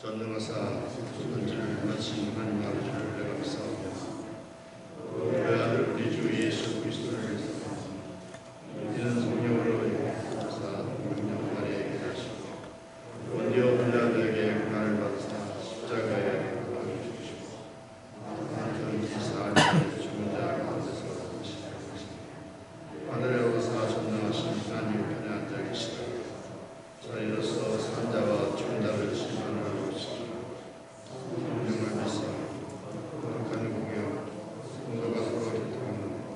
전능하사 존재를 마친 하나님 아버지를 내가 감사합니다. 우리 아들 우리 주 예수 그리스도를 위해서 이는 성령으로 역사사 능력 아래에 계시고 본디오 빌라도에게 고난을 받으사 십자가에 달려 죽으시고 하나님 사람을 죽은 자 가운데서 하늘에 오사 전능하신 하나님 편에 앉아 계시다. 저희로서 산 자와 죽은 자를 심판하고 계시다. 성령을 믿사 거룩한 공여 성도가 서로 교통하는 것과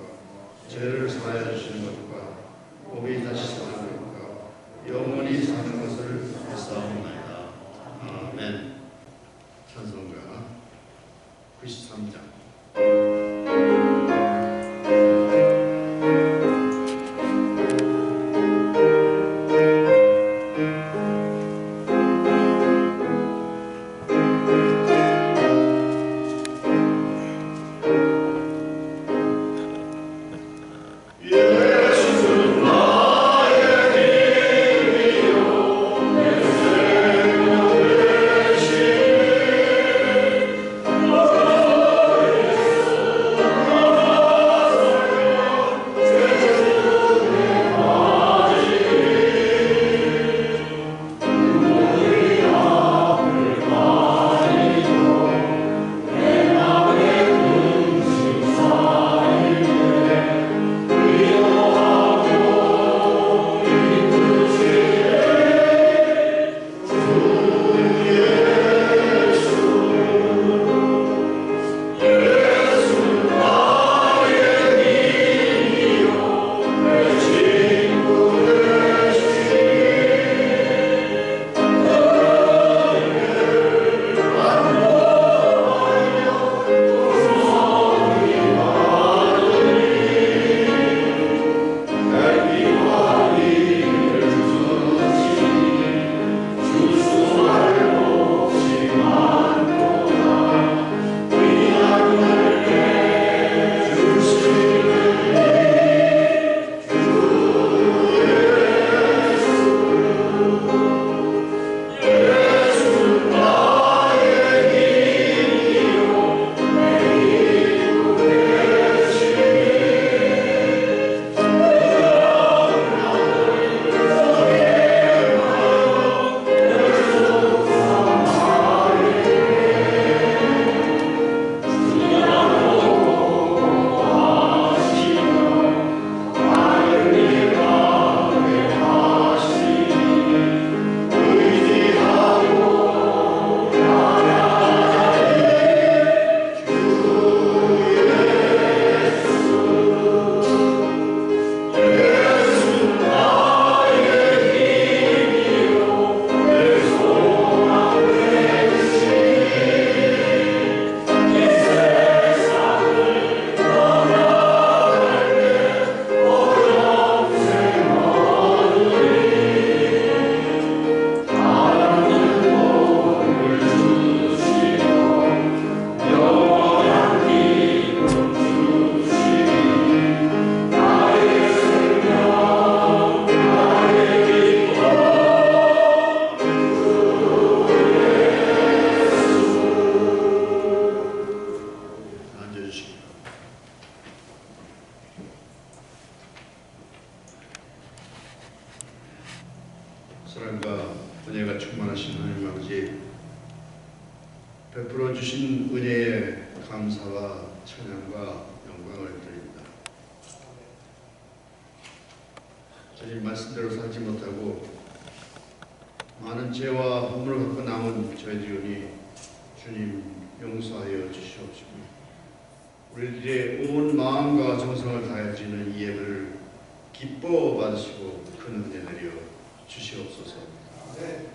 죄를 사하여 주시는 것과 몸이 다시 사는 것과 영원히 사는 것을 믿사옵나이다. 아멘. 찬송가 93장. 사랑과 은혜가 충만하신 하나님 아버지, 베풀어 주신 은혜에 감사와 찬양과 영광을 드립니다. 주님 말씀대로 살지 못하고 많은 죄와 허물을 갖고 남은 저희들이오니 주님 용서하여 주시옵시고, 우리들의 온 마음과 정성을 다해 드리는 이 예배를 기뻐 받으시고 큰 은혜 내려 주시옵소서. 네.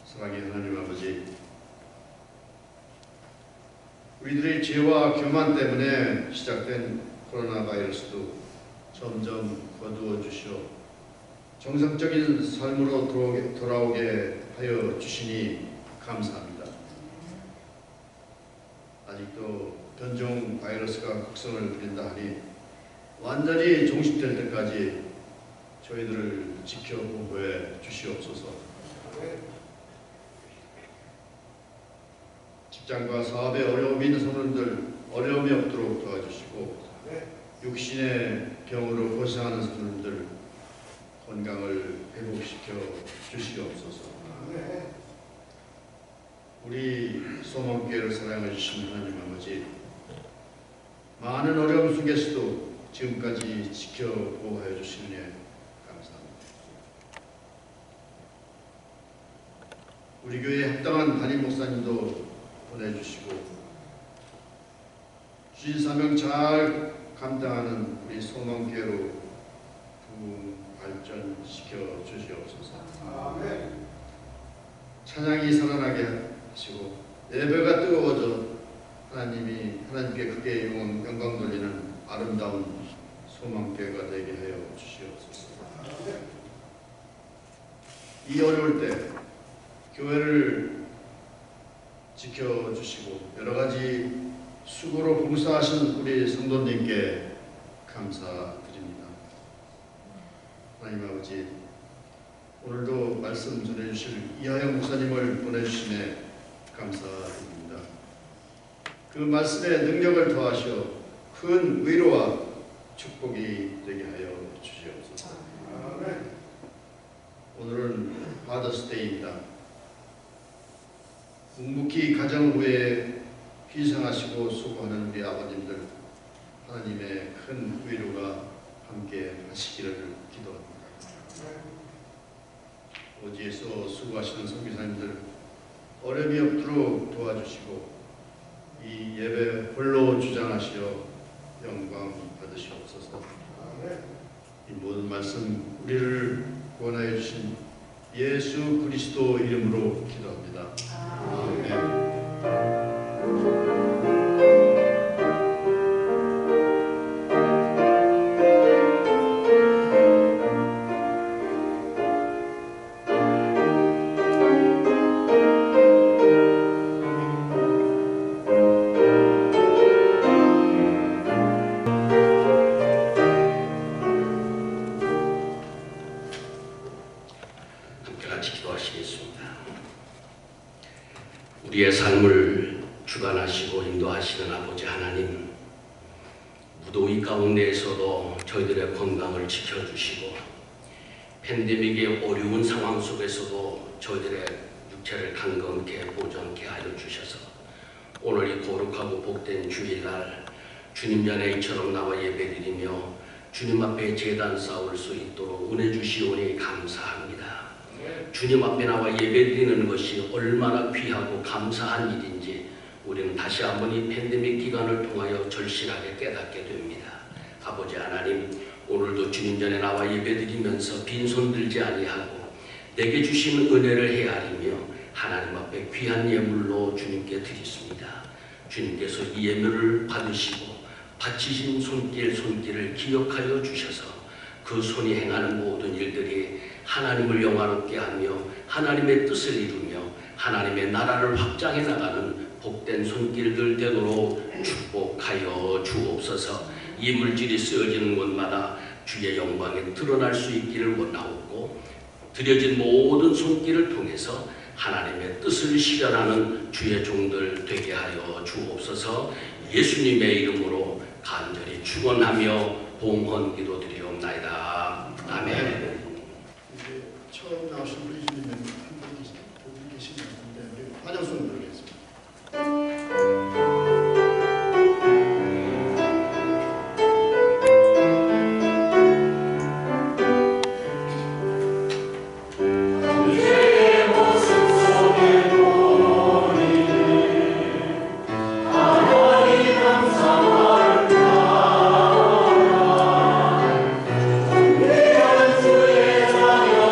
사랑의 하나님 아버지, 우리들의 죄와 교만 때문에 시작된 코로나 바이러스도 점점 거두어 주시어 정상적인 삶으로 돌아오게 하여 주시니 감사합니다. 아직도 변종 바이러스가 극성을 부린다 하니 완전히 종식될 때까지 저희들을 지켜 보호해 주시옵소서. 직장과 사업에 어려움이 있는 성도들 어려움이 없도록 도와주시고 육신의 병으로 고생하는 성도들 건강을 회복시켜 주시옵소서. 우리 소망교회를 사랑해 주신 하나님 아버지, 많은 어려움 속에서도 지금까지 지켜 보호해 주신 일 감사합니다. 우리 교회에 합당한 담임 목사님도 보내주시고 주신 사명 잘 감당하는 우리 소망교회로 발전시켜 주시옵소서. 찬양이 살아나게 하시고 예배가 뜨거워져 하나님께 크게 영광 돌리는 아름다운 소망교회가 되게 하여 주시옵소서. 이 어려울 때 교회를 지켜주시고 여러 가지 수고로 봉사하신 우리 성도님께 감사드립니다. 하나님 아버지, 오늘도 말씀 전해주실 이하영 목사님을 보내주심에 감사드립니다. 그 말씀의 능력을 더하셔 큰 위로와 축복이 되게 하여 주시옵소서. 오늘은 파더스데이입니다. 묵묵히 가정을 위해 희생하시고 수고하는 우리 아버님들, 하나님의 큰 위로가 함께 하시기를 기도합니다. 오지에서 수고하시는 선교사님들 어려움이 없도록 도와주시고 이 예배 홀로 주장하시어 영광 받으시옵소서. 이 모든 말씀 우리를 구원하여 주신 예수 그리스도 이름으로 기도합니다. 아멘. 우리의 삶을 주관하시고 인도하시는 아버지 하나님, 무더위 가운데에서도 저희들의 건강을 지켜주시고 팬데믹의 어려운 상황 속에서도 저희들의 육체를 강건케 보존케 하여 주셔서 오늘 이 거룩하고 복된 주일날 주님 전에 이처럼 나와 예배드리며 주님 앞에 제단 쌓을 수 있도록 은혜 주시오니 감사합니다. 주님 앞에 나와 예배드리는 것이 얼마나 귀하고 감사한 일인지 우리는 다시 한번 이 팬데믹 기간을 통하여 절실하게 깨닫게 됩니다. 아버지 하나님, 오늘도 주님 전에 나와 예배드리면서 빈손 들지 아니하고 내게 주신 은혜를 헤아리며 하나님 앞에 귀한 예물로 주님께 드리십니다. 주님께서 이 예물을 받으시고 바치신 손길을 기억하여 주셔서 그 손이 행하는 모든 일들이 하나님을 영화롭게 하며 하나님의 뜻을 이루며 하나님의 나라를 확장해 나가는 복된 손길들 되도록 축복하여 주옵소서. 이 물질이 쓰여지는 곳마다 주의 영광이 드러날 수 있기를 원하옵고 드려진 모든 손길을 통해서 하나님의 뜻을 실현하는 주의 종들 되게 하여 주옵소서. 예수님의 이름으로 간절히 축원하며 봉헌 기도드리옵나이다. 아멘. 이제 처음 나오신 우리 주님의 한분 계신 것 같은데 우리 환영송 부르겠습니다. 주의 자녀의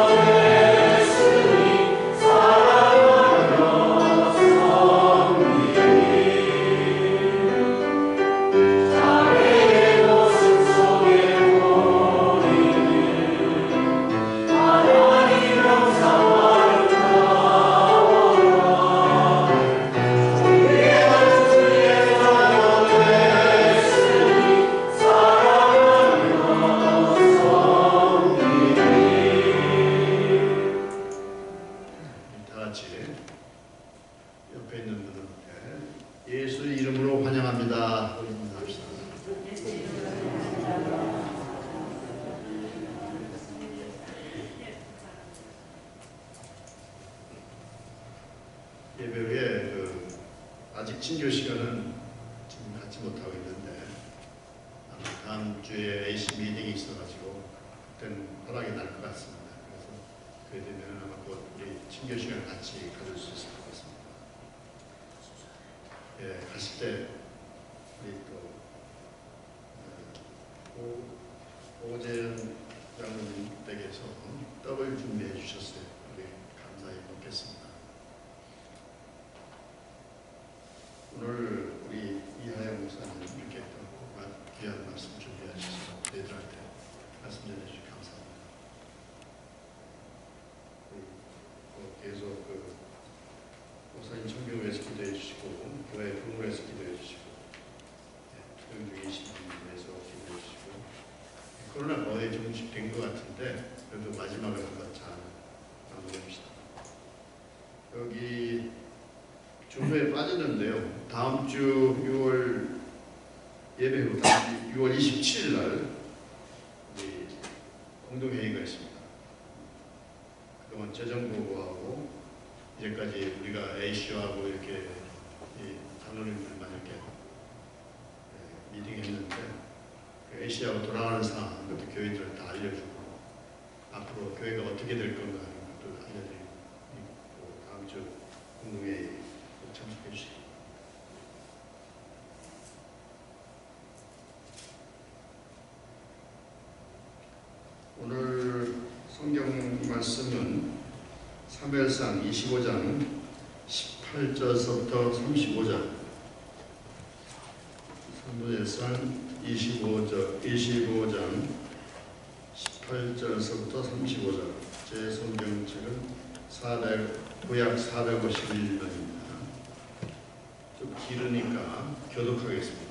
예배 후에 아직 친교 시간은 지금 갖지 못하고 있는데 아마 다음 주에 AC 미팅이 있어가지고 그때는 허락이 날 것 같습니다. 그래서 그에 되면 아마 곧 우리 친교 시간 같이 가질 수 있을 것 같습니다. 예, 가실 때 우리 또 오재현 장로님 댁에서 떡을 준비해 주셨어요. 우리 감사히 먹겠습니다. 오늘 우리 이하영 목사님 이렇게 또 귀한 말씀 준비하셔서 저희들한테 말씀 전해주셔서 감사합니다. 계속 목사님 청교회에서 기도해 주시고 교회 부모에서 기도해 주시고 병 중에 계신 분에서 기도해 주시고 코로나 거의 종식된 것 같은데 그래도 마지막을 한번 잘 마무리합시다. 여기 중도에 빠졌는데요. 다음 주 6월 예배 후 6월 27일 날 우리 공동회의가 있습니다. 그동안 재정보고하고 이제까지 우리가 AC하고 이렇게 장로님들만 이렇게 미팅했는데 그 AC하고 돌아가는 상황 그것도 교인들 다 알려주고 앞으로 교회가 어떻게 될 건가 하는 것도 알려드리고 다음 주 공동회의 참석해 주시기 오늘 성경 말씀은 사무엘상 25장 18절서부터 35절 사무엘상 25장 18절서부터 35절 제 성경책은 구약 451번입니다. 좀 길으니까 교독하겠습니다.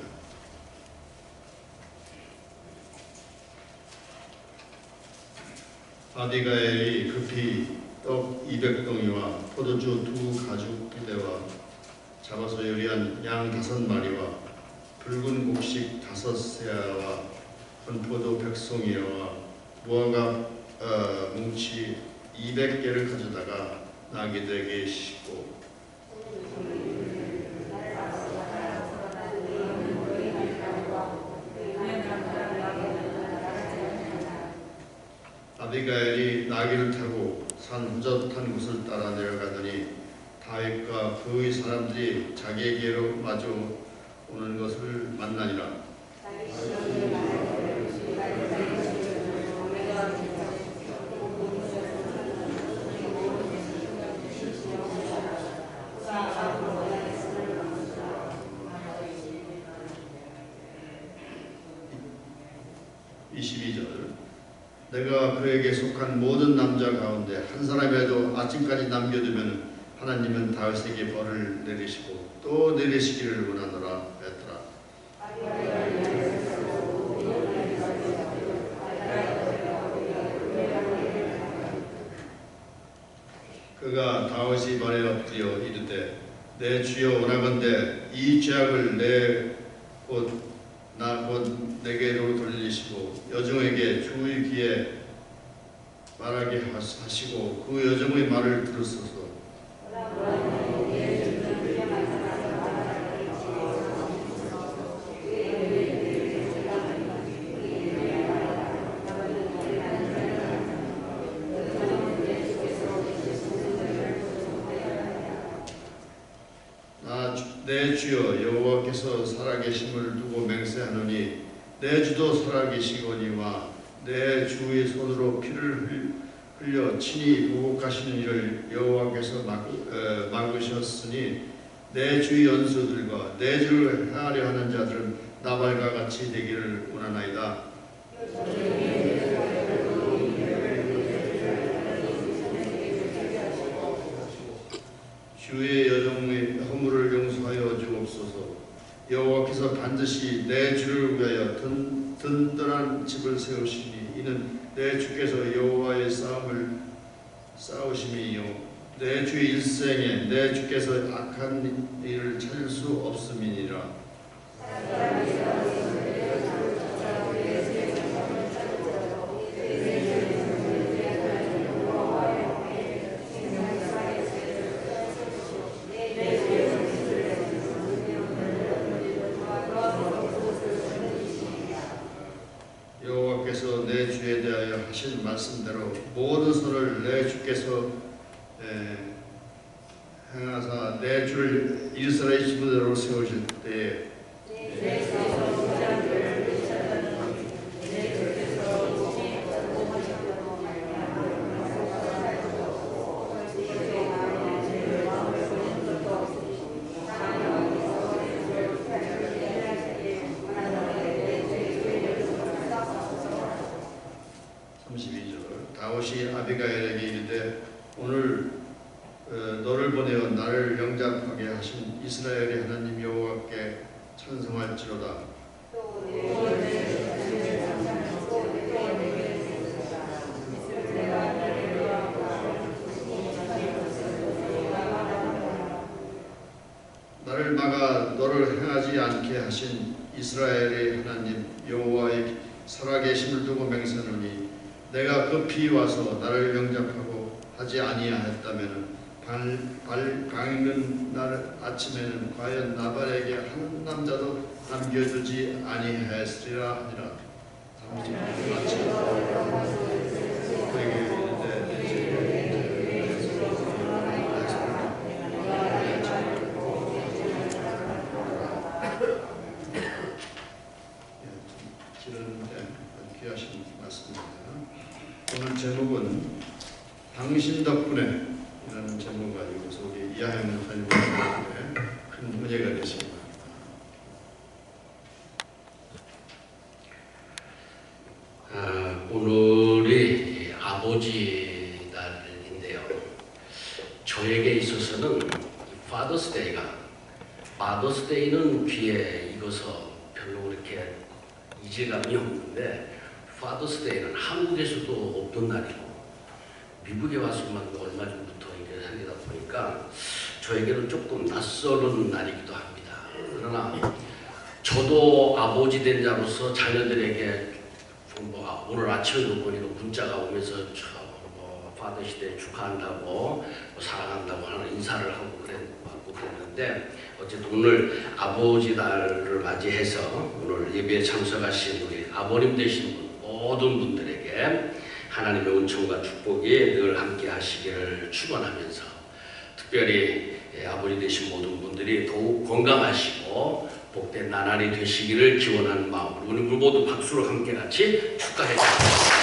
아비가엘이 급히 떡 200덩이와 포도주 2가죽대와 잡아서 요리한 양 5마리와 붉은 곡식 5세아와 건포도 100송이와 무화과 뭉치 200개를 가져다가 나귀들에게 싣고 아비가엘이 나귀를 타고 산 후젓한 곳을 따라 내려가더니 다윗과 그의 사람들이 자기에게로 마주 오는 것을 만나니라. 내가 그에게 속한 모든 남자 가운데 한 사람이라도 아침까지 남겨두면 하나님은 다윗에게 벌을 내리시고 또 내리시기를 원하노라 했더라. 그가 다윗이 발에 엎드려 이르되 내 주여 원하건대 이 죄악을 곧 내게로 돌리시고 여종에게 주의 귀에 말하게 하시고 그 여종의 말을 들으소서. 내 주여 여호와께서 살아계심을 두고 맹세하노니 내 주도 살아계시거니와 내 주의 손으로 피를 흘려 친히 보복하시는 일을 여호와께서 막으셨으니 내 주의 연수들과 내 주를 해하려 하는 자들은 나발과 같이 되기를 원하나이다. 주의 여종의 허물을 용서하여 주옵소서. 여호와께서 반드시 내 주를 위하여 든든한 집을 세우시니 이는 내 주께서 여호와의 싸움을 싸우심이요 내 주의 일생에 내 주께서 악한 일을 찾을 수 없음이니라. 모든 선을 내 주께서 행하사 내 주를 이스라엘 지부대로 세우실 때에 다윗이 아비가일에게 이르되 오늘 너를 보내어 나를 영접하게 하신 이스라엘의 하나님 여호와께 찬송할지로다. 나를 막아 너를 행하지 않게 하신 이스라엘의 하나님 여호와의 살아계심을 두고 맹세하노니 내가 급히 와서 나를 영접하고 하지 아니하였다면 밝는 날 아침에는 과연 나발에게 한 남자도 남겨두지 아니하였으리라 하니라. 아침 그에게 이르되 귀하신 말씀입니다. 오늘 제목은 당신 덕분에 이라는 제목을 가지고서 우리 이하영 목사님의 큰 문제가 되십니다. 오늘이 아버지 날인데요. 저에게 있어서는 파더스데이가 파더스데이는 귀에 익어서 별로 그렇게 이질감이 없는데 파더스데이는 한국에서도 없던 날이고 미국에 와서만 얼마 전부터 이렇게 살다 보니까 저에게는 조금 낯설은 날이기도 합니다. 그러나 저도 아버지 된 자로서 자녀들에게 오늘 아침에도 보니까 문자가 오면서 파더시대 축하한다고 사랑한다고 하는 인사를 하고 그랬는데 어쨌든 오늘 아버지 날을 맞이해서 오늘 예배에 참석하신 우리 아버님 되신 모든 분들에게 하나님의 은총과 축복이 늘 함께 하시기를 축원하면서 특별히 아버지 되신 모든 분들이 더욱 건강하시고 복된 나날이 되시기를 기원하는 마음으로 우리 모두 박수로 함께 같이 축하해 주십시오.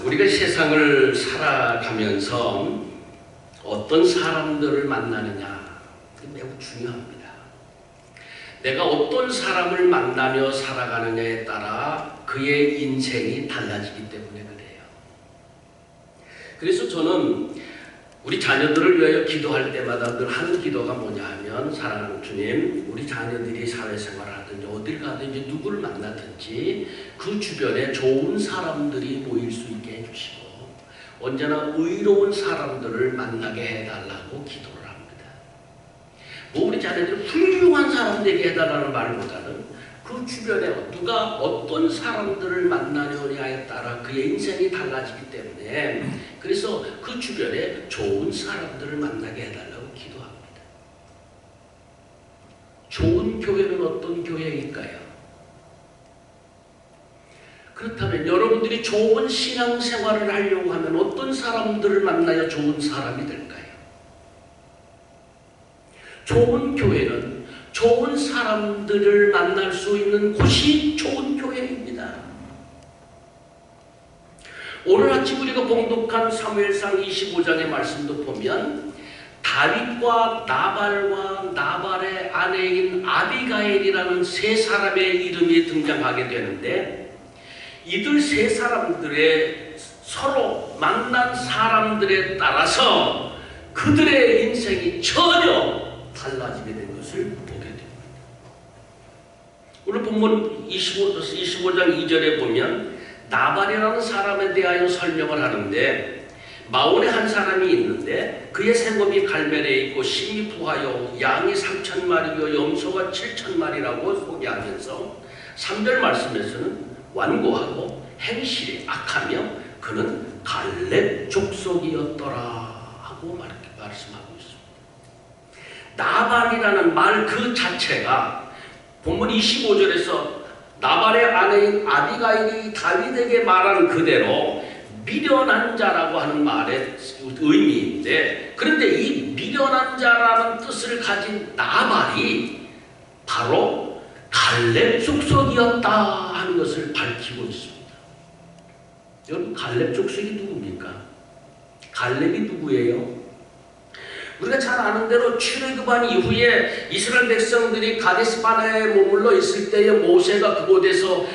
우리가 세상을 살아가면서 어떤 사람들을 만나느냐 매우 중요합니다. 내가 어떤 사람을 만나며 살아가느냐에 따라 그의 인생이 달라지기 때문에 그래요. 그래서 저는 우리 자녀들을 위하여 기도할 때마다 늘 하는 기도가 뭐냐 하면 사랑하는 주님, 우리 자녀들이 사회생활을 하든지 어딜 가든지 누구를 만나든지 그 주변에 좋은 사람들이 모일 수 있게 해주시고 언제나 의로운 사람들을 만나게 해달라고 기도를 합니다. 뭐 우리 자녀들이 훌륭한 사람 되게 해달라는 말보다는 그 주변에 누가 어떤 사람들을 만나느냐에 따라 그의 인생이 달라지기 때문에 그래서 그 주변에 좋은 사람들을 만나게 해달라고 기도합니다. 좋은 교회는 어떤 교회일까요? 그렇다면 여러분들이 좋은 신앙생활을 하려고 하면 어떤 사람들을 만나야 좋은 사람이 될까요? 좋은 교회는 좋은 사람들을 만날 수 있는 곳이 좋은 교회입니다. 오늘 아침 우리가 봉독한 사무엘상 25장의 말씀도 보면 다윗과 나발과 나발의 아내인 아비가일이라는 세 사람의 이름이 등장하게 되는데 이들 세 사람들의 서로 만난 사람들에 따라서 그들의 인생이 전혀 달라지게 된 것을 보게 됩니다. 오늘 본문 25장 2절에 보면 나발이라는 사람에 대하여 설명을 하는데 마온에 한 사람이 있는데 그의 생업이 갈멜에 있고 심히 부하여 양이 3,000마리요 염소가 7,000마리라고 소개하면서 3절 말씀에서는 완고하고 행실이 악하며 그는 갈렙 족속이었더라 하고 말씀하고 있습니다. 나발이라는 말 그 자체가 본문 25절에서 나발의 아내인 아비가일이 다윗에게 말한 그대로 미련한 자라고 하는 말의 의미인데, 그런데 이 미련한 자라는 뜻을 가진 나발이 바로 갈렙 족속이었다 하는 것을 밝히고 있습니다. 여러분, 갈렙 족속이 누굽니까? 갈렙이 누구예요? 우리가 잘 아는 대로 출애굽한 이후에 이스라엘 백성들이 가데스 바네아에 머물러 있을 때에 모세가 그곳에서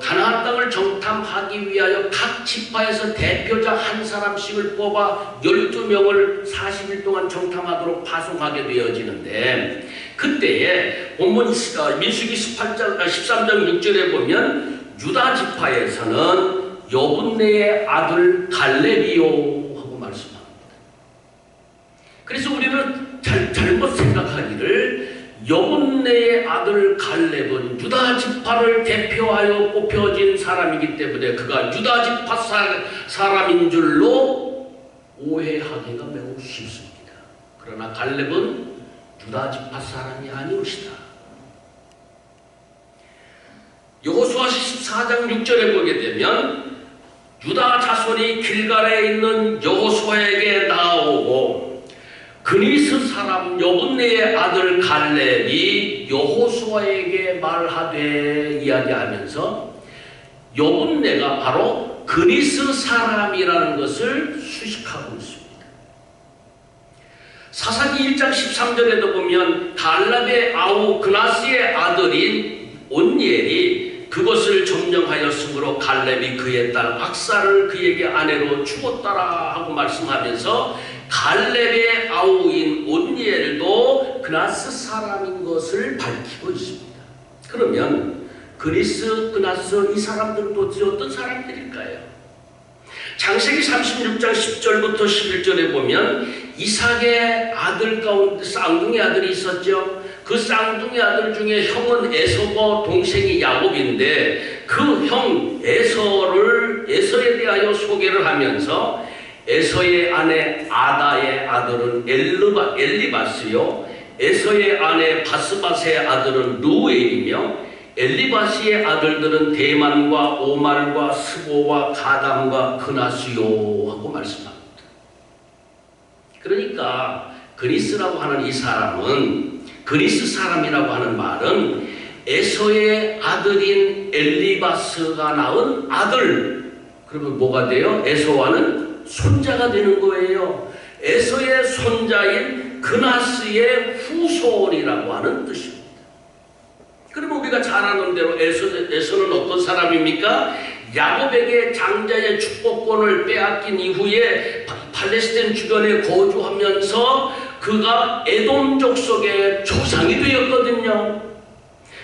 가나안 땅을 정탐하기 위하여 각 지파에서 대표자 한 사람씩을 뽑아 12명을 40일 동안 정탐하도록 파송하게 되어지는데, 그때에 본문 민수기 13장 6절에 보면 유다 지파에서는 여분네의 아들 갈렙이요 하고 말씀합니다. 그래서 우리는 잘못 생각하기를 여분네의 아들 갈렙은 유다 지파를 대표하여 뽑혀진 사람이기 때문에 그가 유다 지파 사람인 줄로 오해하기가 매우 쉽습니다. 그러나 갈렙은 유다 지파 사람이 아니오시다. 여호수아 14장 6절에 보게 되면 유다 자손이 길갈에 있는 여호수아에게 나아오고 그니스 사람 여분네의 아들 갈렙이 여호수아에게 말하되 이야기하면서 여분네가 바로 그니스 사람이라는 것을 수식하고 있습니다. 사사기 1장 13절에도 보면 갈렙의 아우 그나스의 아들인 온니엘이 그것을 점령하였으므로 갈렙이 그의 딸 악사를 그에게 아내로 주었더라 하고 말씀하면서 갈렙의 아우인 온니엘도 그나스 사람인 것을 밝히고 있습니다. 그러면 그니스, 그나스 이 사람들은 도대체 어떤 사람들일까요? 창세기 36장 10절부터 11절에 보면 이삭의 아들 가운데 쌍둥이 아들이 있었죠. 그 쌍둥이 아들 중에 형은 에서고 동생이 야곱인데 그 형 에서에 대하여 소개를 하면서 에서의 아내 아다의 아들은 엘리바스요, 에서의 아내 바스바스의 아들은 루엘이며 엘리바스의 아들들은 대만과 오말과 스보와 가담과 그나스요 하고 말씀합니다. 그러니까 그니스라고 하는 이 사람은, 그니스 사람이라고 하는 말은 에서의 아들인 엘리바스가 낳은 아들, 그러면 뭐가 돼요? 에서와는 손자가 되는 거예요. 에서의 손자인 그나스의 후손이라고 하는 뜻입니다. 그러면 우리가 잘 아는 대로 에서는 어떤 사람입니까? 야곱에게 장자의 축복권을 빼앗긴 이후에 팔레스타인 주변에 거주하면서 그가 에돔 족속의 조상이 되었거든요.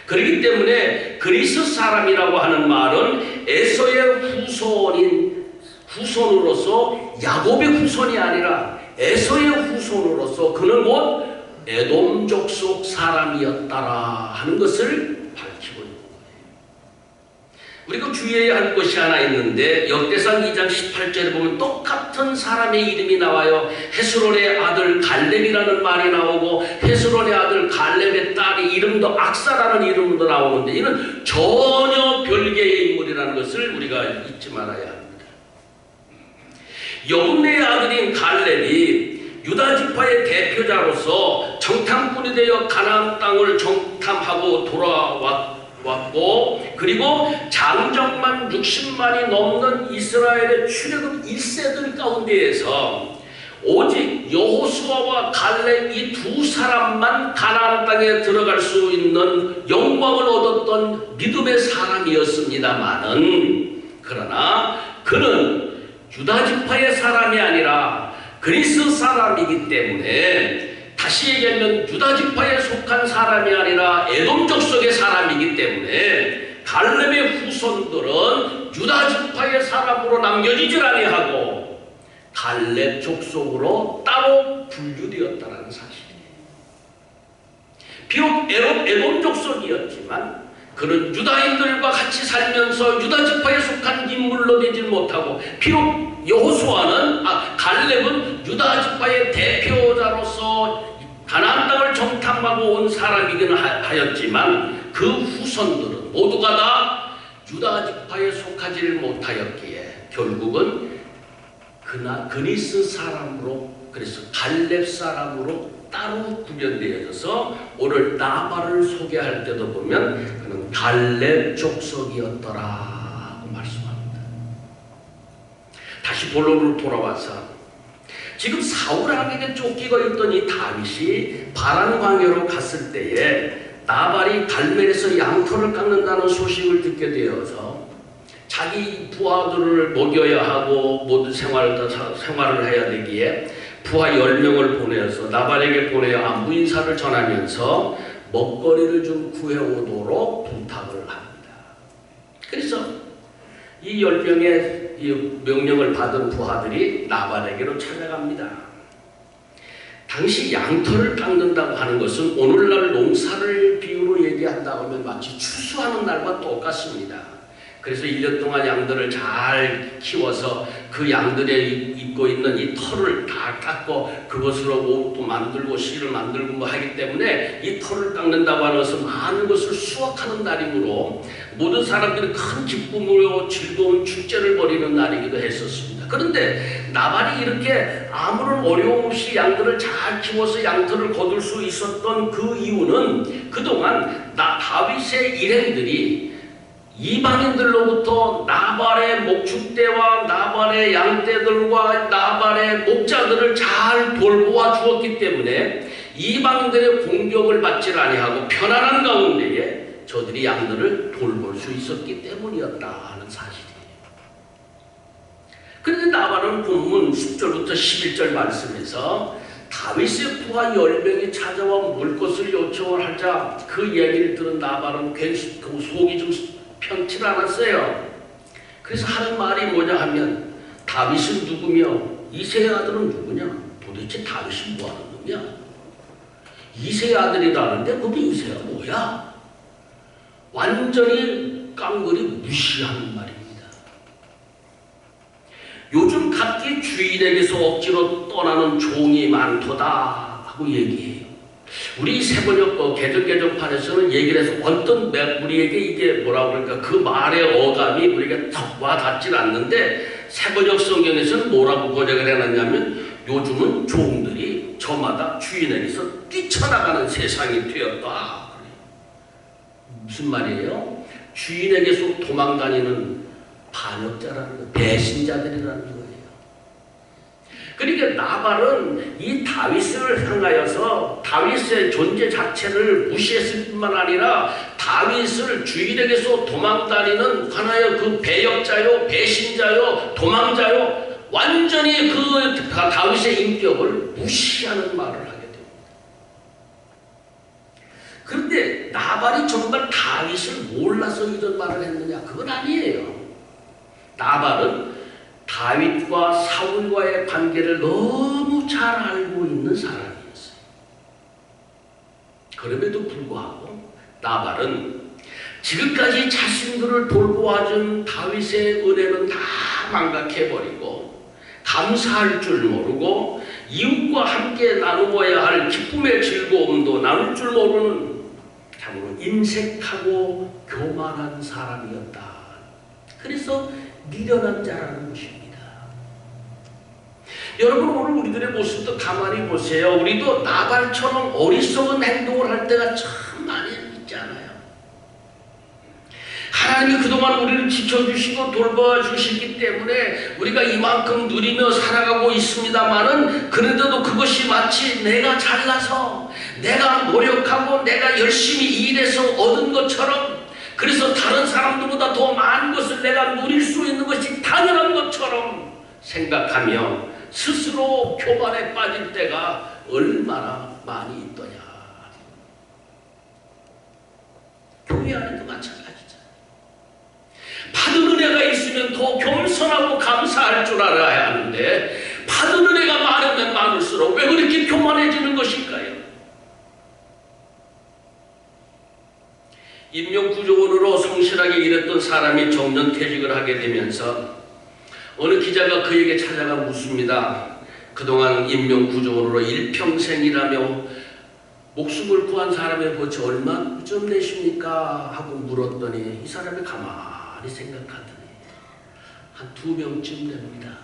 그렇기 때문에 그리스 사람이라고 하는 말은 에서의 후손으로서 야곱의 후손이 아니라 에서의 후손으로서 그는 곧 에돔 족속 사람이었다라 하는 것을 밝히고 있는 거예요. 우리가 주의해야 할 것이 하나 있는데 역대상 2장 18절에 보면 똑같은 사람의 이름이 나와요. 헤스론의 아들 갈렙이라는 말이 나오고 헤스론의 아들 갈렙의 딸이 이름도 악사라는 이름도 나오는데 이는 전혀 별개의 인물이라는 것을 우리가 잊지 말아야 합니다. 여분네의 아들인 갈렙이 유다 지파의 대표자로서 정탐꾼이 되어 가나안 땅을 정탐하고 돌아왔고, 그리고 장정만 60만이 넘는 이스라엘의 출애굽 1세들 가운데에서 오직 여호수아와 갈렙 이 두 사람만 가나안 땅에 들어갈 수 있는 영광을 얻었던 믿음의 사람이었습니다마는, 그러나 그는 유다 지파의 사람이 아니라 그리스 사람이기 때문에, 다시 얘기하면 유다 지파에 속한 사람이 아니라 에돔 족속의 사람이기 때문에 갈렙의 후손들은 유다 지파의 사람으로 남겨지질 아니하고 갈렙 족속으로 따로 분류되었다는 사실이에요. 비록 에돔 족속이었지만 그는 유다인들과 같이 살면서 유다 지파에 속한 인물로 되지 못하고, 비록 여호수아는 갈렙은 유다 지파의 대표자로서 가나안 땅을 정탐하고 온 사람이긴 하였지만 그 후손들은 족속은 모두가 다 유다 지파에 속하지를 못하였기에 결국은 그니스 사람으로, 그래서 갈렙 사람으로 따로 구별되어져서 오늘 나발을 소개할 때도 보면 그는 갈렙 족속이었더라고 말씀합니다. 다시 본론으로 돌아와서 지금 사울에게 쫓기고 있던 이 다윗이 바란 광야로 갔을 때에 나발이 갈멜에서 양털을 깎는다는 소식을 듣게 되어서 자기 부하들을 먹여야 하고 모든 생활을 해야 되기에 부하 10명을 보내어서 나발에게 보내어 안부 인사를 전하면서 먹거리를 좀 구해오도록 부탁을 합니다. 그래서 이 10명의 이 명령을 받은 부하들이 나발에게로 찾아갑니다. 당시 양털을 깎는다고 하는 것은 오늘날 농사를 비유로 얘기한다고 하면 마치 추수하는 날과 똑같습니다. 그래서 1년 동안 양들을 잘 키워서 그 양들이 입고 있는 이 털을 다 깎고 그것으로 옷도 만들고 실을 만들고 뭐 하기 때문에 이 털을 깎는다고 하는 것은 많은 것을 수확하는 날이므로 모든 사람들이 큰 기쁨으로 즐거운 축제를 벌이는 날이기도 했었습니다. 그런데 나발이 이렇게 아무런 어려움 없이 양들을 잘 키워서 양털을 거둘 수 있었던 그 이유는 그동안 다윗의 일행들이 이방인들로부터 나발의 목축대와 나발의 양떼들과 나발의 목자들을 잘 돌보아 주었기 때문에 이방인들의 공격을 받지 아니하고 편안한 가운데에 저들이 양들을 돌볼 수 있었기 때문이었다 하는 사실이에요. 그런데 나발은 본문 10절부터 11절 말씀에서 다윗의 부하 10명이 찾아와 물 것을 요청을 하자 그 얘기를 들은 나발은 괜히 속이 좀 편치 않았어요. 그래서 하는 말이 뭐냐 하면 다윗은 누구며 이새의 아들은 누구냐? 도대체 다윗이 뭐하는 놈이야? 이새의 아들이라는데 거기 이새가 뭐야? 완전히 깡그리 무시하는 말입니다. 요즘 각기 주인에게서 억지로 떠나는 종이 많도다 하고 얘기해요. 우리 세번역 개정판에서는 얘기를 해서 어떤 우리에게 이게 뭐라고 그럴까 그 말의 어감이 우리가 턱 와닿질 않는데 세번역 성경에서는 뭐라고 번역을 해놨냐면 요즘은 종들이 저마다 주인에게서 뛰쳐나가는 세상이 되었다. 무슨 말이에요? 주인에게서 도망다니는 반역자라는 거, 배신자들이라는 거예요. 그러니까 나발은 이 다윗을 향하여서 다윗의 존재 자체를 무시했을 뿐만 아니라 다윗을 주인에게서 도망다니는 하나의 그 배역자요, 배신자요, 도망자요, 완전히 그 다윗의 인격을 무시하는 말을 하게 됩니다. 그런데 나발이 정말 다윗을 몰라서 이런 말을 했느냐? 그건 아니에요. 나발은 다윗과 사울과의 관계를 너무 잘 알고 있는 사람이었어요. 그럼에도 불구하고 나발은 지금까지 자신들을 돌보아준 다윗의 은혜는 다 망각해버리고 감사할 줄 모르고 이웃과 함께 나누어야 할 기쁨의 즐거움도 나눌 줄 모르는 참으로 인색하고 교만한 사람이었다. 그래서 미련한 자라는 것입니다. 여러분 오늘 우리들의 모습도 가만히 보세요. 우리도 나발처럼 어리석은 행동을 할 때가 참 많이 있잖아요. 하나님이 그동안 우리를 지켜주시고 돌봐주시기 때문에 우리가 이만큼 누리며 살아가고 있습니다만은 그런데도 그것이 마치 내가 잘나서 내가 노력하고 내가 열심히 일해서 얻은 것처럼 그래서 다른 사람들보다 더 많은 것을 내가 누릴 수 있는 것이 당연한 것처럼 생각하며 스스로 교만에 빠질 때가 얼마나 많이 있더냐. 교회 안에도 마찬가지잖아요. 받은 은혜가 있으면 더 겸손하고 감사할 줄 알아야 하는데 받은 은혜가 많으면 많을수록 왜 그렇게 교만해지는 것일까요? 임명구조원으로 성실하게 일했던 사람이 정년퇴직을 하게 되면서 어느 기자가 그에게 찾아가 묻습니다. 그동안 임명구조원으로 일평생 일하며 목숨을 구한 사람의 빚이 얼마쯤 내십니까? 하고 물었더니 이 사람이 가만히 생각하더니 한 2명쯤 냅니다.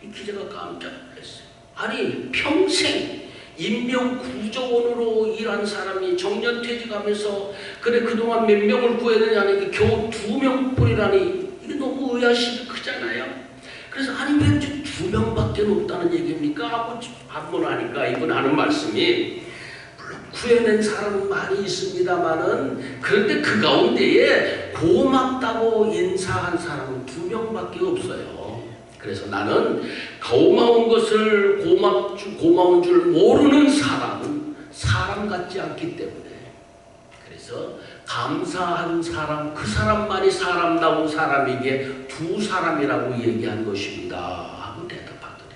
이 기자가 깜짝 놀랐어요. 아니 평생 인명구조원으로 일한 사람이 정년퇴직하면서 그래 그동안 몇 명을 구해내냐니 겨우 2명뿐이라니 이게 너무 의아심이 크잖아요. 그래서 아니 왜 2명밖에 없다는 얘기입니까? 하고 반문하니까 이분 하는 말씀이 물론 구해낸 사람은 많이 있습니다만은 그런데 그 가운데에 고맙다고 인사한 사람은 2명밖에 없어요. 그래서 나는 고마운 것을 고마운 줄 모르는 사람은 사람 같지 않기 때문에 그래서 감사한 사람 그 사람만이 사람다운 사람에게 2 사람이라고 얘기한 것입니다 하고 대답하더래요.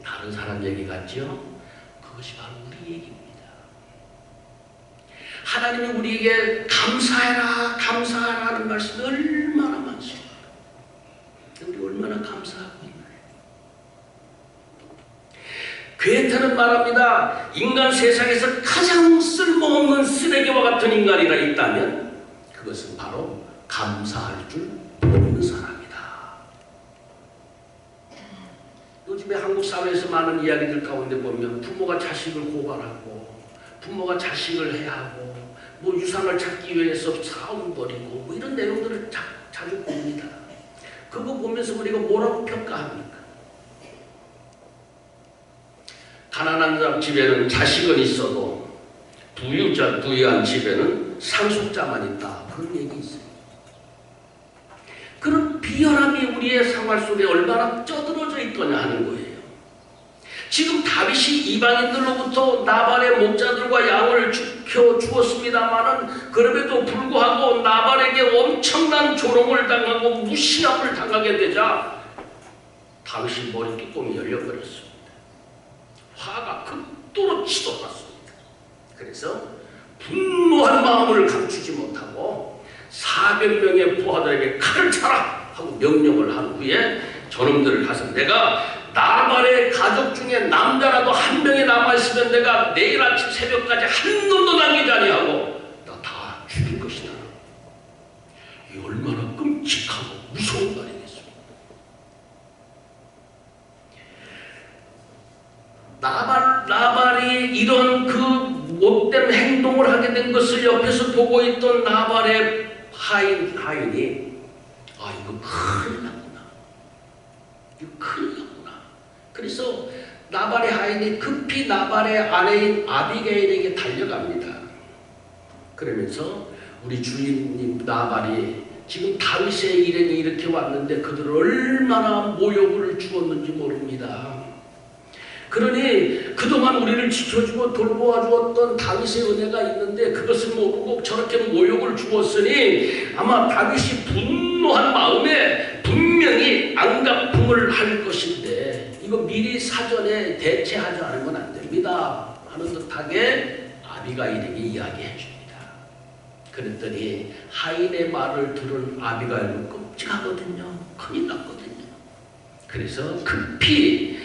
다른 사람 얘기 같죠? 그것이 바로 우리 얘기입니다. 하나님이 우리에게 감사해라 감사하라 하는 말씀이 얼마나 많습니다. 우리 얼마나 감사하고 있나요? 괴테는 말합니다. 인간 세상에서 가장 쓸모없는 쓰레기와 같은 인간이라 있다면 그것은 바로 감사할 줄 모르는 사람이다. 요즘에 한국 사회에서 많은 이야기들 가운데 보면 부모가 자식을 고발하고 부모가 자식을 해하고 뭐 유산을 찾기 위해서 싸움 벌이고 뭐 이런 내용들을 자주 봅니다. 그거 보면서 우리가 뭐라고 평가합니까? 가난한 집에는 자식은 있어도 부유한 집에는 상속자만 있다. 그런 얘기 있어요. 그런 비열함이 우리의 생활 속에 얼마나 쩌들어져 있더냐 하는 거예요. 지금 다윗이 이방인들로부터 나발의 목자들과 양을 지켜주었습니다마는 그럼에도 불구하고 나발에게 엄청난 조롱을 당하고 무시함을 당하게 되자 다윗이 머리 뚜껑이 열려버렸습니다. 화가 극도로 치솟았습니다. 그래서 분노한 마음을 감추지 못하고 400명의 부하들에게 칼을 차라 하고 명령을 한 후에 저놈들을 가서 내가 나발의 가족 중에 남자라도 1명이 남아있으면 내가 내일 아침 새벽까지 한 놈도 남기지 아니하고 나 다 죽일 것이다. 이 얼마나 끔찍하고 무서운 말이겠습니까? 나발이 이런 그 못된 행동을 하게 된 것을 옆에서 보고 있던 나발의 하인이 이거 큰일 났구나. 이거 큰일 났구나. 그래서 나발의 하인이 급히 나발의 아내인 아비게일에게 달려갑니다. 그러면서 우리 주인님 나발이 지금 다윗의 일행이 이렇게 왔는데 그들을 얼마나 모욕을 주었는지 모릅니다. 그러니 그동안 우리를 지켜주고 돌보아 주었던 다윗의 은혜가 있는데 그것을 모르고 저렇게 모욕을 주었으니 아마 다윗이 분노한 마음에 분명히 안갚음을 할 것인데 이거 미리 사전에 대체하지 않으면 안 됩니다 하는 듯하게 아비가일에게 이야기해 줍니다. 그랬더니 하인의 말을 들은 아비가일은 끔찍하거든요. 큰일 났거든요. 그래서 급히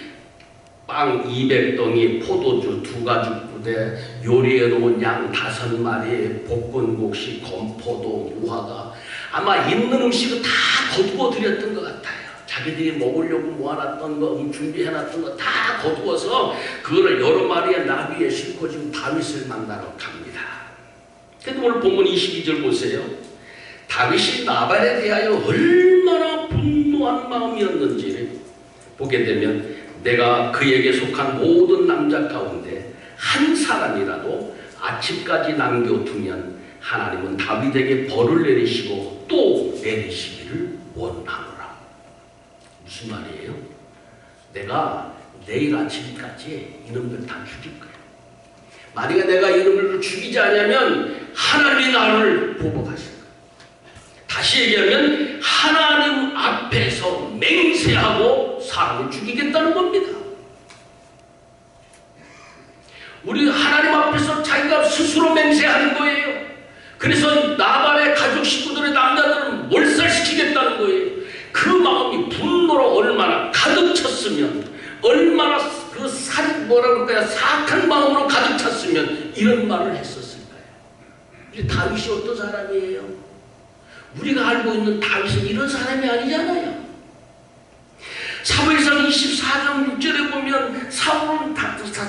빵 200덩이, 포도주 2가죽 부대, 요리해 놓은 양 5마리, 볶은 곡식, 건포도, 무화과 아마 있는 음식을 다 거두어 드렸던 것 같아요. 자기들이 먹으려고 모아놨던 거, 준비해놨던 거 다 거두어서 그거를 여러 마리의 나귀에 싣고 지금 다윗을 만나러 갑니다. 그래도 오늘 본문 22절 보세요. 다윗이 나발에 대하여 얼마나 분노한 마음이었는지를 보게 되면 내가 그에게 속한 모든 남자 가운데 한 사람이라도 아침까지 남겨두면 하나님은 다윗에게 벌을 내리시고 또 내리시기를 원하노라. 무슨 말이에요? 내가 내일 아침까지 이놈들 다 죽일 거야. 만약에 내가 이놈들을 죽이지 않으면 하나님이 나를 보복하실 거야. 다시 얘기하면 하나님 앞에서 맹세하고 사람을 죽이겠다는 겁니다. 우리 하나님 앞에서 자기가 스스로 맹세하는 거예요. 그래서 나발의 가족 식구들의 남자들은 몰살시키겠다는 거예요. 그 마음이 분노로 얼마나 가득 찼으면 얼마나 그 뭐라 그럴까요? 사악한 마음으로 가득 찼으면 이런 말을 했었을까요? 이제 다윗이 어떤 사람이에요? 우리가 알고 있는 다윗은 이런 사람이 아니잖아요. 사무엘상 24장 6절에 보면 사울은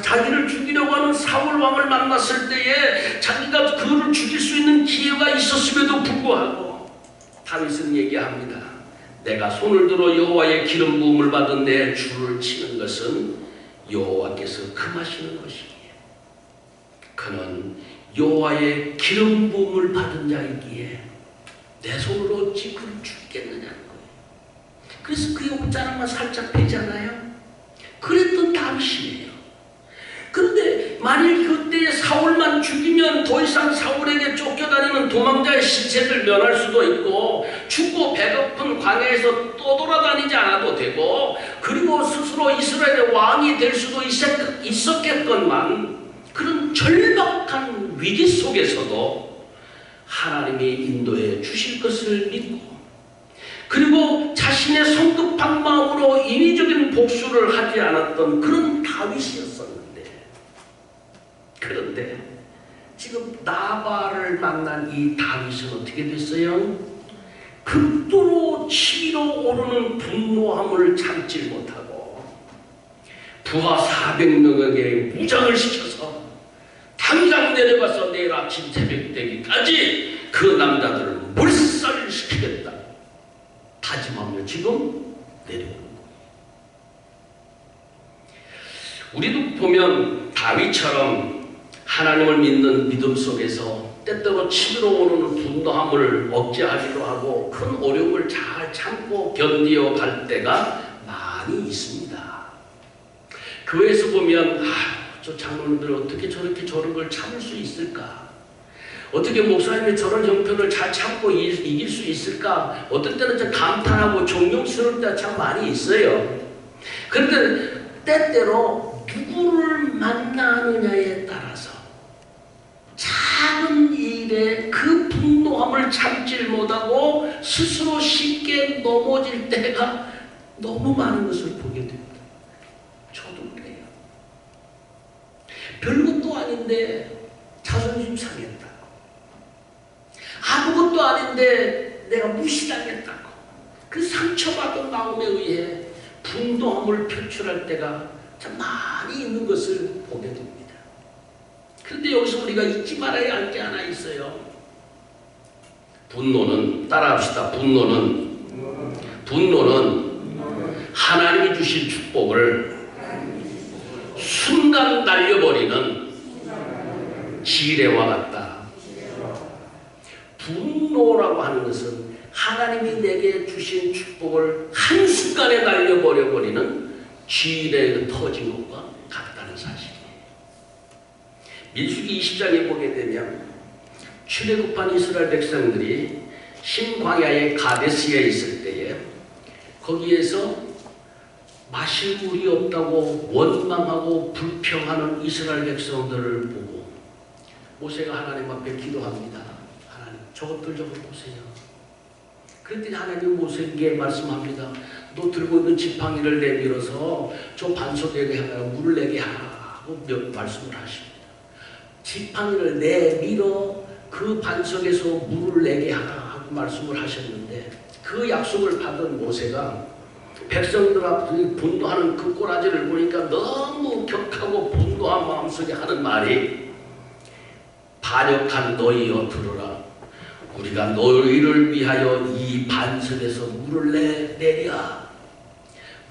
자기를 죽이려고 하는 사울 왕을 만났을 때에 자기가 그를 죽일 수 있는 기회가 있었음에도 불구하고 다윗은 얘기합니다. 내가 손을 들어 여호와의 기름 부음을 받은 내 주를 치는 것은 여호와께서 금하시는 것이기에 그는 여호와의 기름 부음을 받은 자이기에 내 손을 어찌 그를 죽겠느냐는 거예요. 그래서 그의 옷자락만 살짝 빼잖아요. 그랬던 다윗이에요. 그런데 만일 그때 사울만 죽이면 더 이상 사울에게 쫓겨다니는 도망자의 시체를 면할 수도 있고 춥고 배고픈 광야에서 떠돌아다니지 않아도 되고 그리고 스스로 이스라엘의 왕이 될 수도 있었겠건만 그런 절박한 위기 속에서도 하나님이 인도해 주실 것을 믿고 그리고 자신의 성급한 마음으로 인위적인 복수를 하지 않았던 그런 다윗이었었는데 그런데 지금 나발을 만난 이 다윗은 어떻게 됐어요? 극도로 치밀어 오르는 분노함을 참지 못하고 부하 400명에게 무장을 시켜서 당장 내려가서 내일 아침 새벽 되기까지 그 남자들을 몰살시키겠다 다짐하며 지금 내려오는 거예요. 우리도 보면 다윗처럼 하나님을 믿는 믿음 속에서 때때로 치밀어 오르는 분노함을 억제하기로 하고 큰 어려움을 잘 참고 견디어 갈 때가 많이 있습니다. 교회에서 보면 저 장로님들 어떻게 저렇게 저런 걸 참을 수 있을까? 어떻게 목사님이 저런 형편을 잘 참고 이길 수 있을까? 어떤 때는 좀 감탄하고 존경스러울 때가 참 많이 있어요. 그런데 때때로 누구를 만나느냐에 따라서 작은 일에 그 분노함을 참질 못하고 스스로 쉽게 넘어질 때가 너무 많은 것을 보게 됩니다. 저도 그래요. 별것도 아닌데 자존심 상했다. 아무것도 아닌데 내가 무시당했다고 그 상처받은 마음에 의해 분노함을 표출할 때가 참 많이 있는 것을 보게 됩니다. 그런데 여기서 우리가 잊지 말아야 할 게 하나 있어요. 분노는 따라합시다. 분노는 하나님이 주신 축복을 순간 날려버리는 지뢰와 같다. 분노라고 하는 것은 하나님이 내게 주신 축복을 한순간에 날려버려버리는 지뢰가 터진 것과 같다는 사실이에요. 민수기 20장에 보게 되면 출애굽한 이스라엘 백성들이 신광야의 가데스에 있을 때에 거기에서 마실 물이 없다고 원망하고 불평하는 이스라엘 백성들을 보고 모세가 하나님 앞에 기도합니다. 하나님 저것들 좀 보세요. 그랬더니 하나님이 모세에게 말씀합니다. 너 들고 있는 지팡이를 내밀어서 저 반석에 물을 내게 하라고 말씀을 하십니다. 지팡이를 내밀어 그 반석에서 물을 내게 하라고 말씀을 하셨는데 그 약속을 받은 모세가 백성들 앞에 분노하는 그 꼬라지를 보니까 너무 격하고 분노한 마음속에 하는 말이 반역한 너희여 들으라. 우리가 너희를 위하여 이 반석에서 물을 내랴.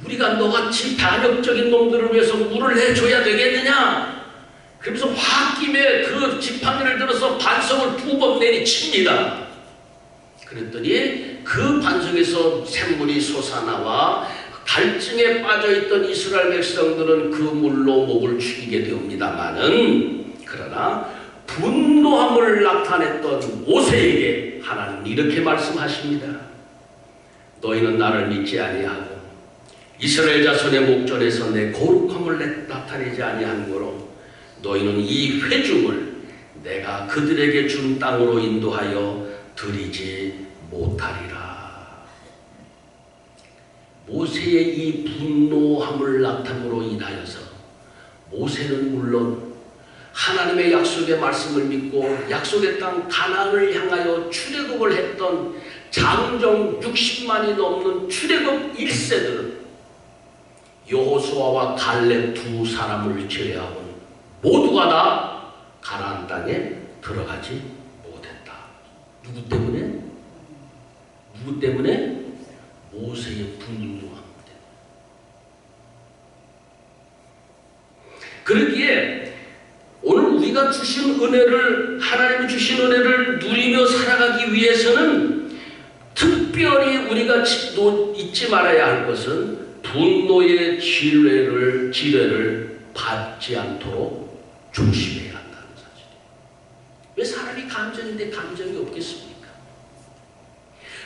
우리가 너같이 반역적인 놈들을 위해서 물을 내줘야 되겠느냐? 그러면서 홧김에 그 지팡이를 들어서 반석을 2번 내리칩니다. 그랬더니 그 반석에서 샘물이 솟아나와 갈증에 빠져있던 이스라엘 백성들은 그 물로 목을 죽이게 되옵니다마는 그러나 분노함을 나타냈던 모세에게 하나님은 이렇게 말씀하십니다. 너희는 나를 믿지 아니하고 이스라엘 자손의 목전에서 내 거룩함을 나타내지 아니하므로 너희는 이 회중을 내가 그들에게 준 땅으로 인도하여 드리지 못하리라. 모세의 이 분노함을 나타내므로 인하여서 모세는 물론 하나님의 약속의 말씀을 믿고 약속의 땅 가나안을 향하여 출애굽을 했던 장정 60만이 넘는 출애굽 1세들은 여호수아와 갈렙 두 사람을 제외하고는 모두가 다 가나안 땅에 들어가지 못했다. 누구 때문에? 누구 때문에? 모세의 분노함 때문에. 그러기에 오늘 우리가 주신 은혜를, 하나님이 주신 은혜를 누리며 살아가기 위해서는 특별히 우리가 잊지 말아야 할 것은 분노의 지뢰를 받지 않도록 조심해야 한다는 사실이에요. 왜 사람이 감정인데 감정이 없겠습니까?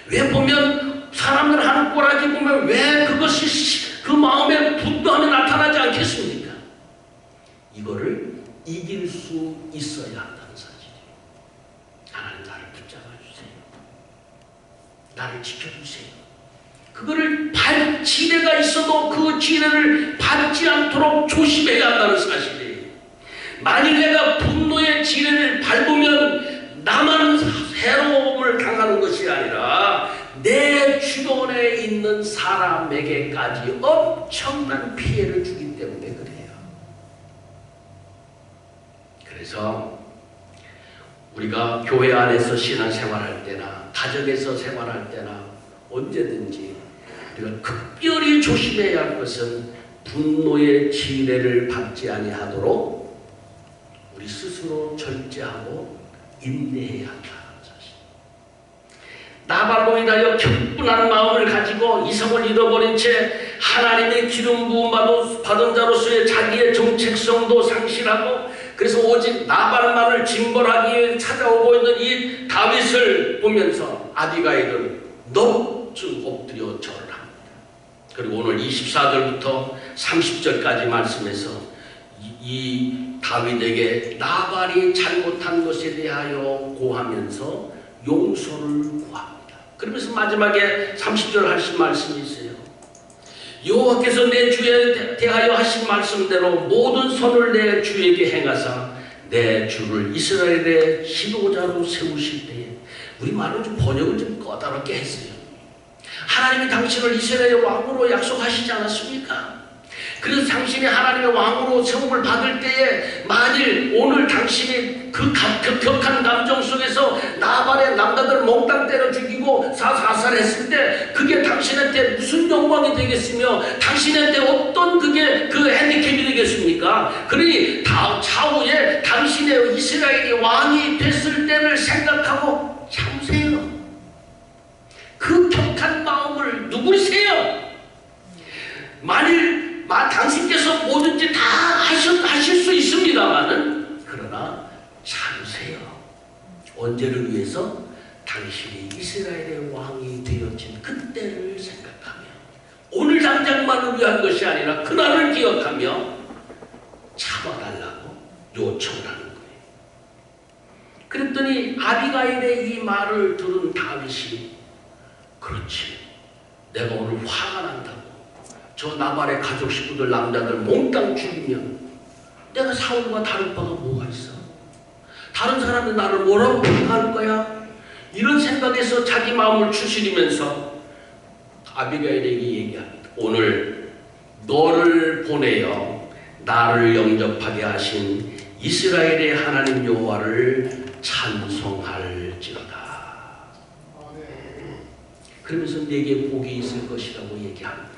왜 보면 사람들 하는 꼬라지 보면 왜 그것이 그 마음에 분노함이 나타나지 않겠습니까? 이거를 이길 수 있어야 한다는 사실이에요. 하나님 나를 붙잡아 주세요. 나를 지켜주세요. 그거를 지뢰가 있어도 그 지뢰를 밟지 않도록 조심해야 한다는 사실이에요. 만일 내가 분노의 지뢰를 밟으면 나만 해로움을 당하는 것이 아니라 내 주변에 있는 사람에게까지 엄청난 피해를 주기 때문에 그래요. 그래서 우리가 교회 안에서 신앙생활할 때나 가정에서 생활할 때나 언제든지 우리가 특별히 조심해야 할 것은 분노의 지뢰를 받지 아니하도록 우리 스스로 절제하고 인내해야 한다는 사실. 나발로 인하여 격분한 마음을 가지고 이성을 잃어버린 채 하나님의 기름 부음 받은 자로서의 자기의 정체성도 상실하고 그래서 오직 나발만을 징벌하기 위해 찾아오고 있는 이 다윗을 보면서 아비가일은 넙죽 엎드려 절을 합니다. 그리고 오늘 24절부터 30절까지 말씀에서 이 다윗에게 나발이 잘못한 것에 대하여 고하면서 용서를 구합니다. 그러면서 마지막에 30절 하신 말씀이 있어요. 여호와께서 내 주에 대하여 하신 말씀대로 모든 선을 내 주에게 행하사 내 주를 이스라엘의 지도자로 세우실 때에 우리말로 좀 번역을 좀 까다롭게 했어요. 하나님이 당신을 이스라엘의 왕으로 약속하시지 않았습니까? 그래서 당신이 하나님의 왕으로 세움을 받을 때에 만일 오늘 당신이 그 격한 감정 속에서 나발의 남자들 몽땅 때려 죽이고 사살했을 때 그게 당신한테 무슨 영광이 되겠으며 당신한테 어떤 그게 그 핸디캡이 되겠습니까? 그러니 차후에 당신의 이스라엘이 왕이 됐을 때를 생각하고 참으세요. 그 격한 마음을 누구세요? 만일 당신께서 뭐든지 다 하실 수 있습니다만은 그러나 참으세요. 언제를 위해서? 당신이 이스라엘의 왕이 되어진 그때를 생각하며 오늘 당장만을 위한 것이 아니라 그날을 기억하며 참아달라고 요청을 하는 거예요. 그랬더니 아비가일의 이 말을 들은 다윗이 그렇지, 내가 오늘 화가 난다고 저 나발의 가족 식구들 남자들 몽땅 죽이면 내가 사울과 다를 바가 뭐가 있어? 다른 사람이 나를 뭐라고 평가할 거야? 이런 생각에서 자기 마음을 추스리면서 아비가일에게 얘기합니다. 오늘 너를 보내어 나를 영접하게 하신 이스라엘의 하나님 여호와를 찬송할지어다. 그러면서 내게 복이 있을 것이라고 얘기합니다.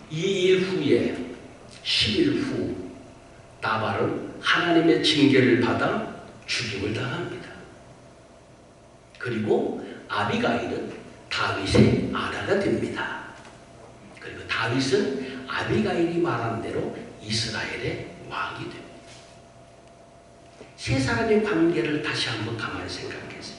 이 일 후에 10일 후 나발은 하나님의 징계를 받아 죽임을 당합니다. 그리고 아비가일은 다윗의 아내가 됩니다. 그리고 다윗은 아비가일이 말한 대로 이스라엘의 왕이 됩니다. 세 사람의 관계를 다시 한번 가만히 생각해보세요.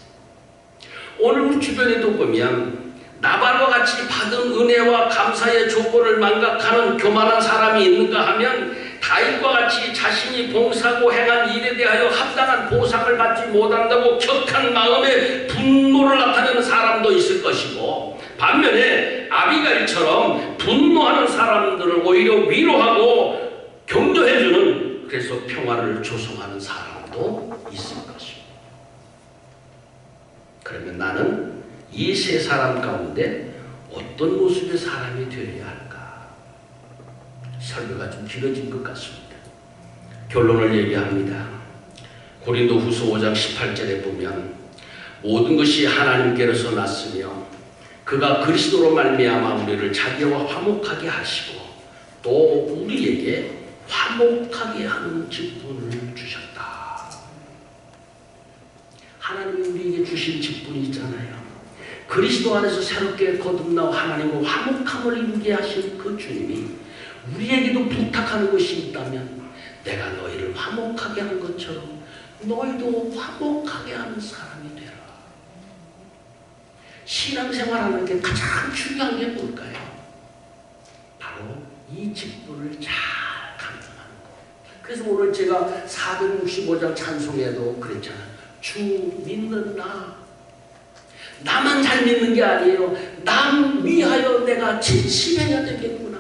오늘 우리 주변에도 보면 나발과 같이 받은 은혜와 감사의 조건을 망각하는 교만한 사람이 있는가 하면 다윗과 같이 자신이 봉사하고 행한 일에 대하여 합당한 보상을 받지 못한다고 격한 마음에 분노를 나타내는 사람도 있을 것이고 반면에 아비가일처럼 분노하는 사람들을 오히려 위로하고 격려해주는, 그래서 평화를 조성하는 사람도 있을 것입니다. 그러면 나는 이 세 사람 가운데 어떤 모습의 사람이 되어야 할까? 설교가 좀 길어진 것 같습니다. 결론을 얘기합니다. 고린도후서 5장 18절에 보면 모든 것이 하나님께로서 났으며 그가 그리스도로 말미암아 우리를 자기와 화목하게 하시고 또 우리에게 화목하게 하는 직분을 주셨다. 하나님이 우리에게 주신 직분이 있잖아요. 그리스도 안에서 새롭게 거듭나고 하나님과 화목함을 이루게 하신 그 주님이 우리에게도 부탁하는 것이 있다면 내가 너희를 화목하게 한 것처럼 너희도 화목하게 하는 사람이 되라. 신앙생활하는 게 가장 중요한 게 뭘까요? 바로 이 직분을 잘 감당하는 거예요. 그래서 오늘 제가 465장 찬송에도 그랬잖아요. 주 믿는 나. 나만 잘 믿는 게 아니에요. 남 위하여 내가 지침해야 되겠구나.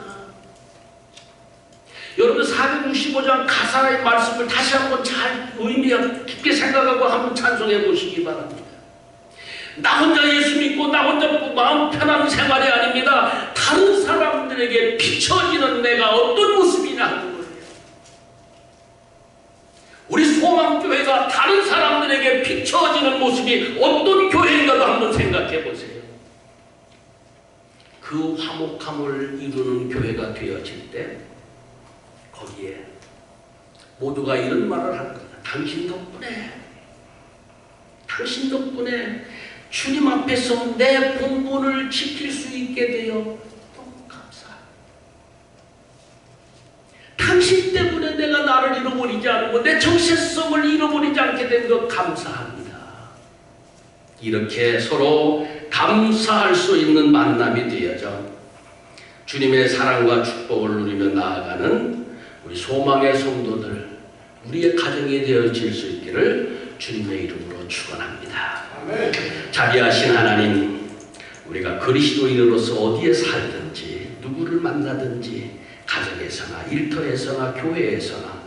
여러분 465장 가사의 말씀을 다시 한번 잘 의미 깊게 생각하고 한번 찬송해 보시기 바랍니다. 나 혼자 예수 믿고 나 혼자 마음 편한 생활이 아닙니다. 다른 사람들에게 비춰지는 내가 어떤 모습이냐 하는 거예요. 우리 소망교회가 다른 사람들에게 비춰지는 모습이 어떤 교회인가도 한번 생각해 보세요. 그 화목함을 이루는 교회가 되어질 때 거기에 모두가 이런 말을 할 거다. 당신 덕분에 주님 앞에서 내 본분을 지킬 수 있게 되어 너무 감사합니다. 당신 때문에 내가 나를 잃어버리지 않고 내 정체성을 잃어버리지 않게 된 것 감사합니다. 이렇게 서로 감사할 수 있는 만남이 되어져 주님의 사랑과 축복을 누리며 나아가는 우리 소망의 성도들, 우리의 가정이 되어질 수 있기를 주님의 이름으로 축원합니다. 자비하신 하나님, 우리가 그리스도인으로서 어디에 살든지 누구를 만나든지 가정에서나 일터에서나 교회에서나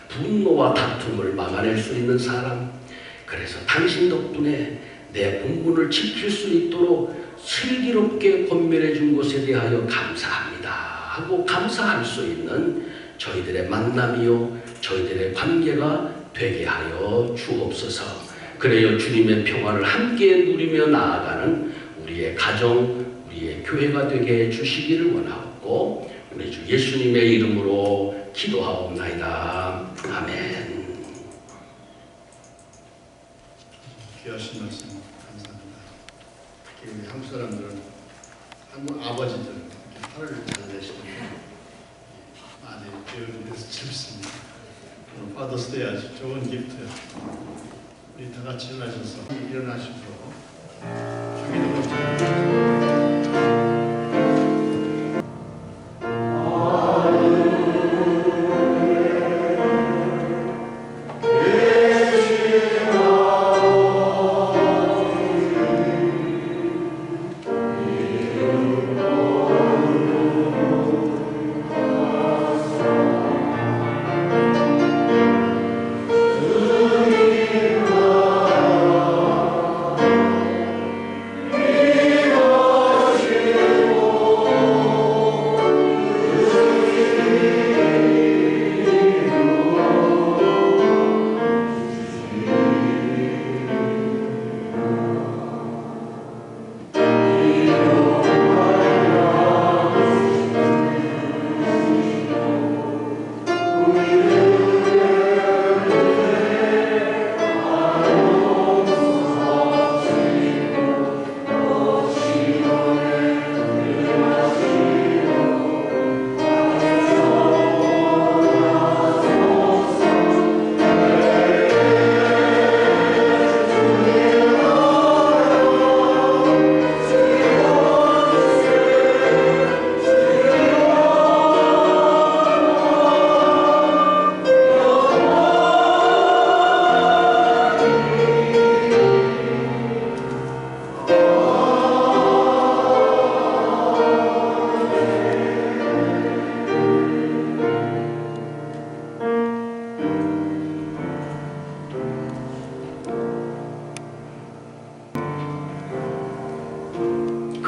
분노와 다툼을 막아낼 수 있는 사람, 그래서 당신 덕분에 내 본분을 지킬 수 있도록 슬기롭게 권면해 준 것에 대하여 감사합니다 하고 감사할 수 있는 저희들의 만남이요 저희들의 관계가 되게 하여 주옵소서. 그래요 주님의 평화를 함께 누리며 나아가는 우리의 가정, 우리의 교회가 되게 해주시기를 원하고 우리 주 예수님의 이름으로 기도하옵나이다. 아멘. 귀하신 말씀 감사합니다. 특히 우리 한국 사람들은, 한국 아버지들 팔을 잘 내시는데 많이 배우는 데서 재밌습니다. 오늘 파더스데이 아주 좋은 기프트예요. 우리 다 같이 일어나셔서 일어나시고 주기도 좀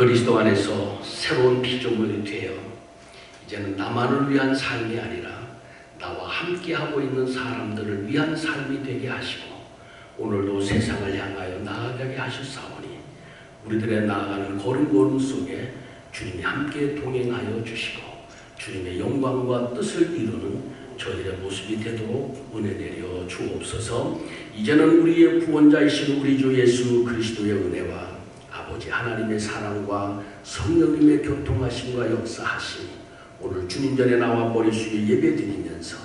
그리스도 안에서 새로운 피조물이 되어 이제는 나만을 위한 삶이 아니라 나와 함께하고 있는 사람들을 위한 삶이 되게 하시고 오늘도 세상을 향하여 나아가게 하셨사오니 우리들의 나아가는 걸음걸음 속에 주님이 함께 동행하여 주시고 주님의 영광과 뜻을 이루는 저희의 모습이 되도록 은혜 내려 주옵소서. 이제는 우리의 구원자이신 우리 주 예수 그리스도의 은혜와 아버지 하나님의 사랑과 성령님의 교통하심과 역사하심이 오늘 주님 전에 나와 머리 숙여 예배드리면서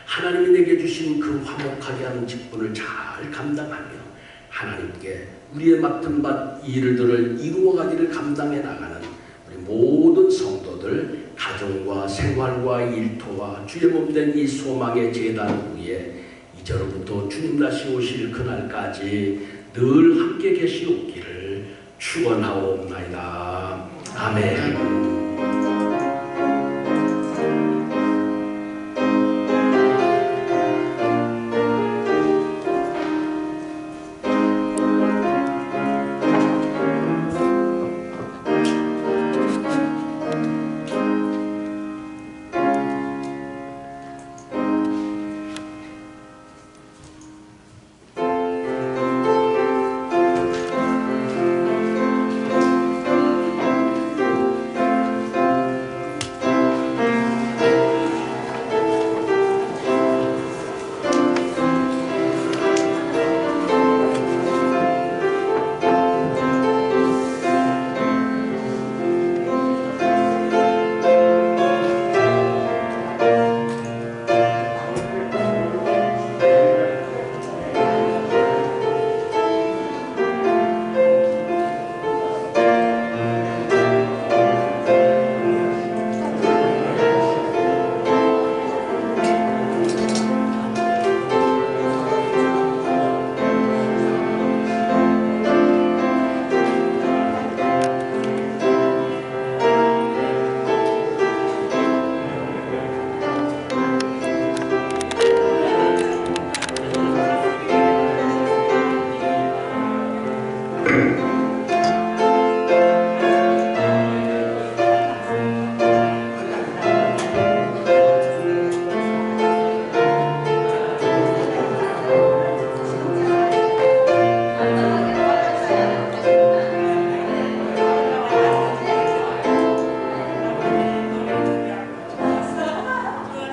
하나님이 내게 주신 그 화목하게 하는 직분을 잘 감당하며 하나님께 우리의 맡은 바 일들을 이루어가기를 감당해 나가는 우리 모든 성도들 가정과 생활과 일터와 주의 몸된 이 소망의 제단 위에 이제로부터 주님 다시 오실 그날까지 늘 함께 계시옵기를 축원하옵나이다. 아멘.